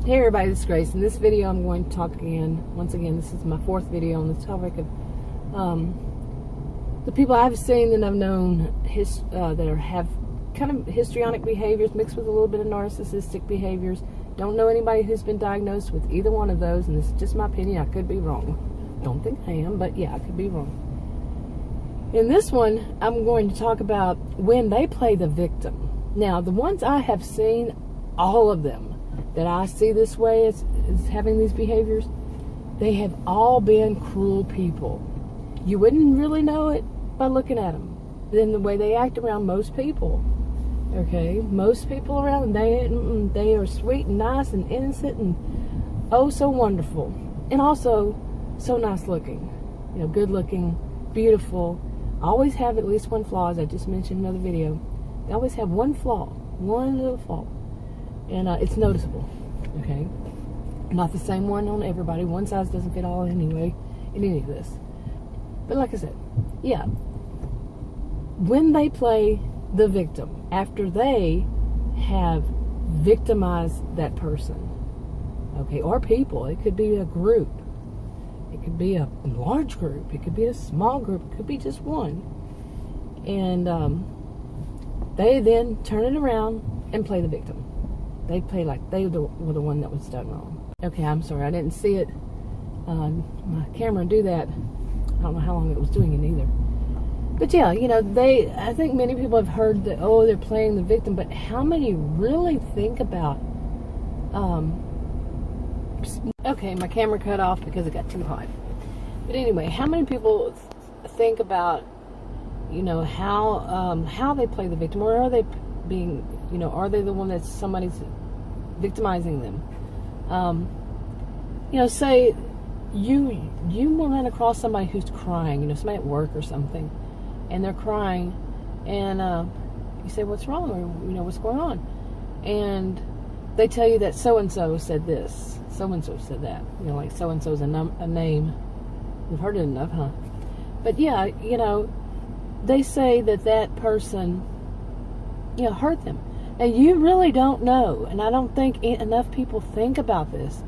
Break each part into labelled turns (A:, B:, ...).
A: Hey everybody, this is Grace. In this video I'm going to talk again, once again, this is my fourth video on the topic of the people I've seen and I've known that have kind of histrionic behaviors mixed with a little bit of narcissistic behaviors. Don't know anybody who's been diagnosed with either one of those, and this is just my opinion. I could be wrong. Don't think I am, but yeah, I could be wrong. In this one, I'm going to talk about when they play the victim. Now, the ones I have seen, all of them that I see this way as having these behaviors, they have all been cruel people. You wouldn't really know it by looking at them. Then the way they act around most people, okay? Most people around, they are sweet and nice and innocent and oh so wonderful. And also so nice looking, you know, good looking, beautiful. Always have at least one flaw, as I just mentioned in another video. They always have one flaw, one little flaw. And it's noticeable, okay? Not the same one on everybody. One size doesn't fit all anyway in any of this. But like I said, yeah. When they play the victim, after they have victimized that person, okay, or people, it could be a group. It could be a large group. It could be a small group. It could be just one. And they then turn it around and play the victim. They play like they were the one that was done wrong. Okay, I'm sorry, I didn't see it on my camera do that. I don't know how long it was doing it either. But yeah, you know, I think many people have heard that, oh, they're playing the victim, but how many really think about, okay, my camera cut off because it got too hot. But anyway, how many people think about, you know, how they play the victim, or are they being, you know, are they the one that somebody's victimizing them? You know, say you will run across somebody who's crying, you know, somebody at work or something, and they're crying, and you say, what's wrong, or, you know, what's going on? And they tell you that so-and-so said this, so-and-so said that, you know, like so-and-so's a name. You've heard it enough, huh? But yeah, you know, they say that person, you know, hurt them. And you really don't know, and I don't think enough people think about this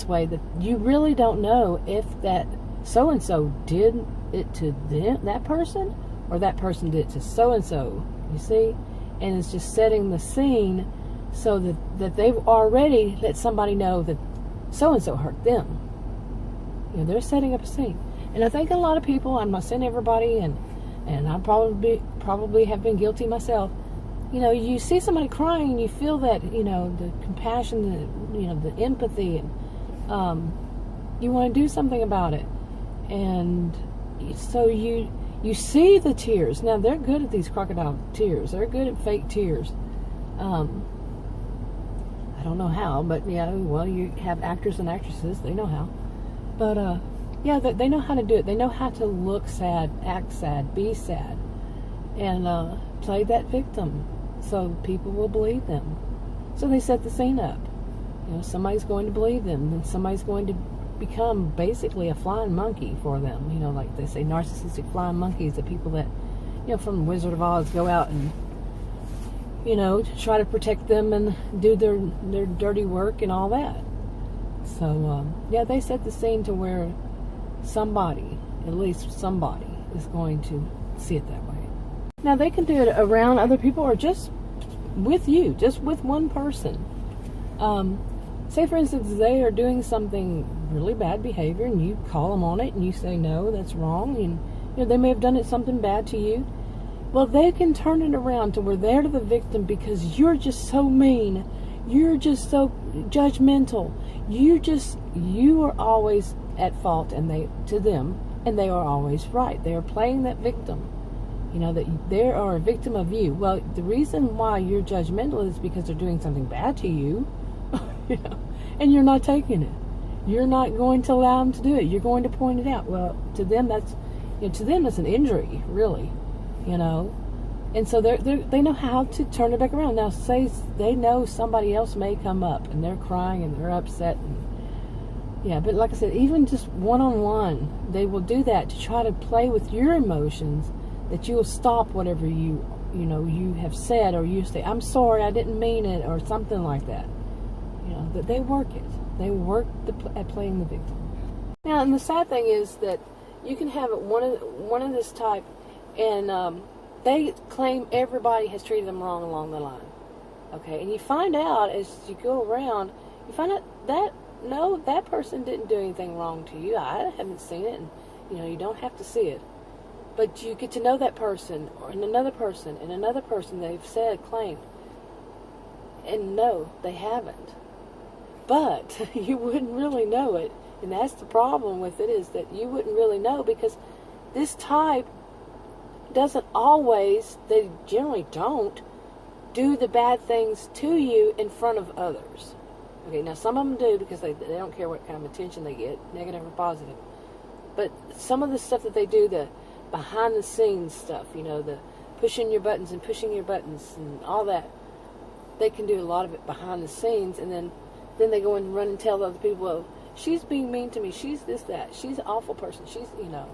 A: way, that you really don't know if that so-and-so did it to them, that person, or that person did it to so-and-so, you see? And it's just setting the scene so that they've already let somebody know that so-and-so hurt them. You know, they're setting up a scene. And I think a lot of people, I'm not saying everybody, and I probably have been guilty myself. You know, you see somebody crying and you feel that, you know, the compassion, you know, the empathy, and you want to do something about it. And so you see the tears. Now, they're good at these crocodile tears. They're good at fake tears. I don't know how, but yeah, well, you have actors and actresses. They know how. But, yeah, they know how to do it. They know how to look sad, act sad, be sad, and play that victim, so people will believe them. So they set the scene up. You know, somebody's going to believe them, and somebody's going to become basically a flying monkey for them. You know, like they say, narcissistic flying monkeys, the people that, you know, from Wizard of Oz go out and, you know, try to protect them and do their dirty work and all that. So, yeah, they set the scene to where somebody, at least somebody, is going to see it that way. Now, they can do it around other people or just with you, just with one person. Say, for instance, they are doing something really bad behavior and you call them on it and you say, no, that's wrong. And, you know, they may have done something bad to you. Well, they can turn it around to where they're the victim because you're just so mean. You're just so judgmental. You are always at fault, and to them, and they are always right. They are playing that victim. You know, that they are a victim of you. Well, the reason why you're judgmental is because they're doing something bad to you, you know, and you're not taking it. You're not going to allow them to do it. You're going to point it out. Well, to them that's an injury, really, you know. And so they know how to turn it back around. Now, say they know somebody else may come up and they're crying and they're upset. Yeah, but like I said, even just one-on-one, they will do that to try to play with your emotions, that you will stop whatever you have said, or you say, I'm sorry, I didn't mean it, or something like that. You know, that they work it. They work at playing the victim. Now, and the sad thing is that you can have one of this type, and they claim everybody has treated them wrong along the line. Okay, and you find out as you go around, you find out that no, that person didn't do anything wrong to you. I haven't seen it, and you know, you don't have to see it. But you get to know that person, or another person, and another person they've said, claimed. And no, they haven't. But you wouldn't really know it. And that's the problem with it, is that you wouldn't really know, because this type doesn't always, they generally don't, do the bad things to you in front of others. Okay, now some of them do, because they don't care what kind of attention they get, negative or positive. But some of the stuff that they do, the behind the scenes stuff, you know, the pushing your buttons and all that, they can do a lot of it behind the scenes, and then they go and run and tell other people, oh, she's being mean to me, she's this, that, she's an awful person, she's, you know.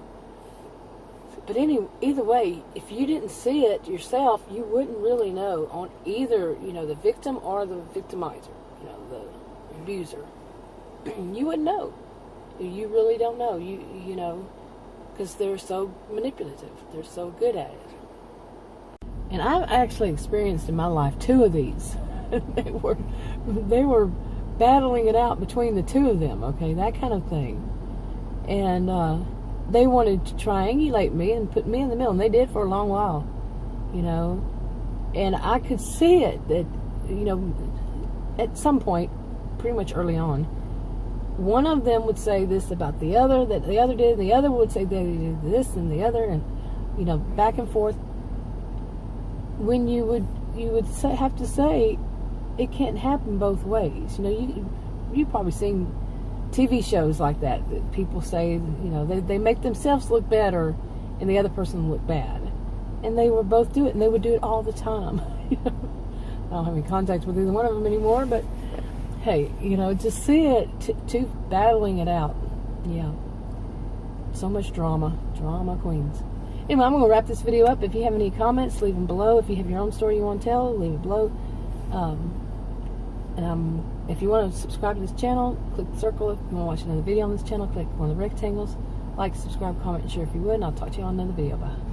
A: But either way, if you didn't see it yourself, you wouldn't really know on either, you know, the victim or the victimizer, you know, the abuser. You wouldn't know. You really don't know. You know, because they're so manipulative. They're so good at it. And I've actually experienced in my life 2 of these. they were battling it out between the 2 of them. Okay, that kind of thing. And they wanted to triangulate me and put me in the middle, and they did for a long while. You know, and I could see it that, you know, at some point, pretty much early on, one of them would say this about the other, that the other did, and the other would say they did this and the other, and, you know, back and forth. When you would have to say, it can't happen both ways. You know, you've probably seen TV shows like that people say, you know, they make themselves look better and the other person look bad. And they would both do it, and they would do it all the time. You know? I don't have any contact with either one of them anymore, but hey, you know, just see it, two battling it out. Yeah. So much drama. Drama queens. Anyway, I'm going to wrap this video up. If you have any comments, leave them below. If you have your own story you want to tell, leave it below. If you want to subscribe to this channel, click the circle. If you want to watch another video on this channel, click one of the rectangles. Like, subscribe, comment, and share if you would, and I'll talk to you on another video. Bye.